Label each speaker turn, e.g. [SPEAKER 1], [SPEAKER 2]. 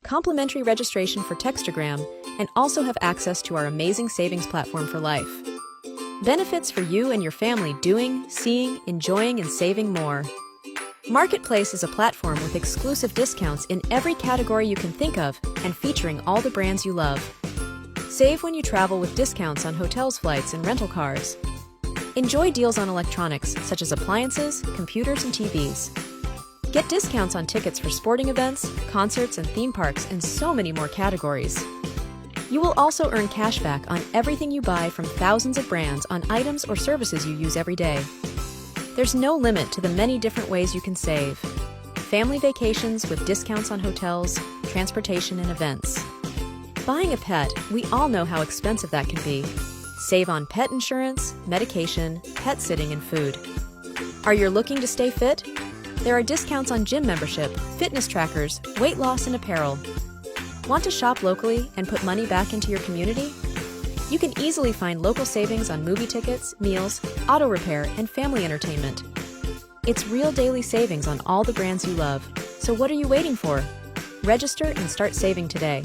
[SPEAKER 1] complimentary registration for Textergram, and also have access to our amazing savings platform for life. Benefits for you and your family doing, seeing, enjoying, and saving more. Marketplace is a platform with exclusive discounts in every category you can think of and featuring all the brands you love. Save when you travel with discounts on hotels, flights, and rental cars. Enjoy deals on electronics such as appliances, computers, and TVs. Get discounts on tickets for sporting events, concerts, and theme parks, and so many more categories. You will also earn cash back on everything you buy from thousands of brands on items or services you use every day. There's no limit to the many different ways you can save. Family vacations with discounts on hotels, transportation, and events. Buying a pet, we all know how expensive that can be. Save on pet insurance, medication, pet sitting, and food. Are you looking to stay fit? There are discounts on gym membership, fitness trackers, weight loss, and apparel. Want to shop locally and put money back into your community? You can easily find local savings on movie tickets, meals, auto repair, and family entertainment. It's real daily savings on all the brands you love. So what are you waiting for? Register and start saving today.